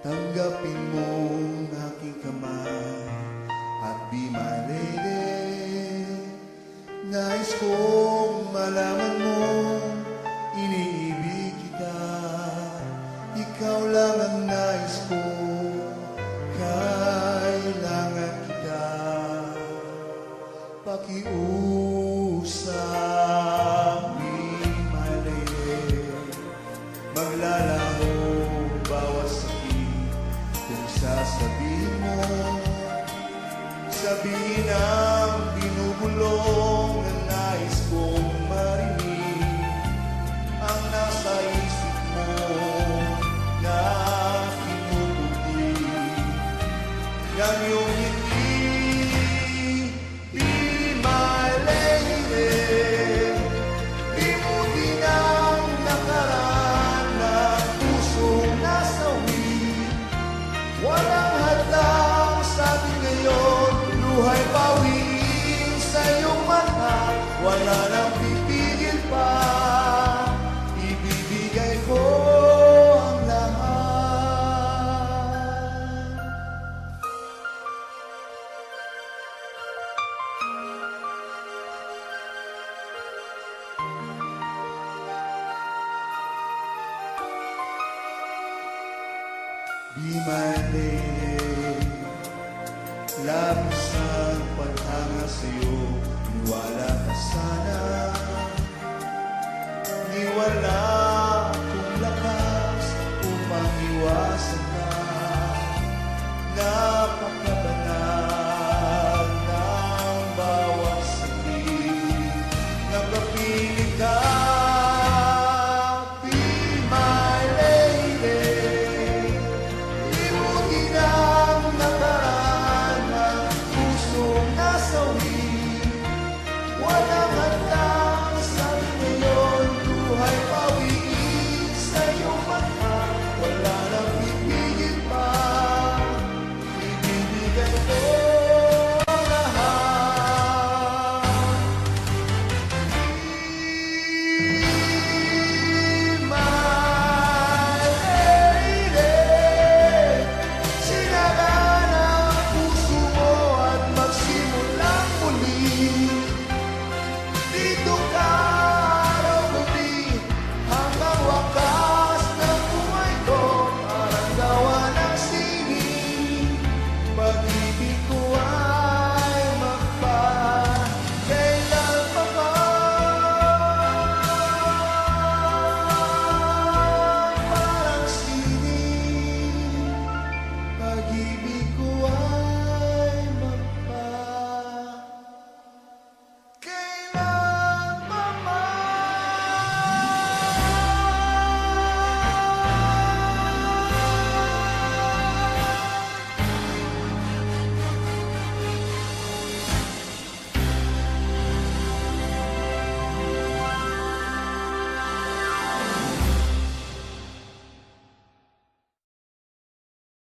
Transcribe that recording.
Tanggapin mo ang aking kamay at be my lady. Nais kong malaman mo, iniibig kita. Ikaw lang ang nais ko, kailangan kita. Pakiusap, be my lady. Maglalaho bawat sakit kung sasabihin mo. Sabihin ang binubulong na nais kong marinig. Ang nasa isip mo na kinukuti ng iyong ngiti. Be my lady. Di mo din ang nakaraan ng pusong nasawi. Walang hadlang sa atin ngayon, luhay pawin sa iyong mata. Wala nang pipigil pa, ibibigay ko ang lahat. Be my lady. Labis ang paghanga sa'yo, niwala ka sana. Niwala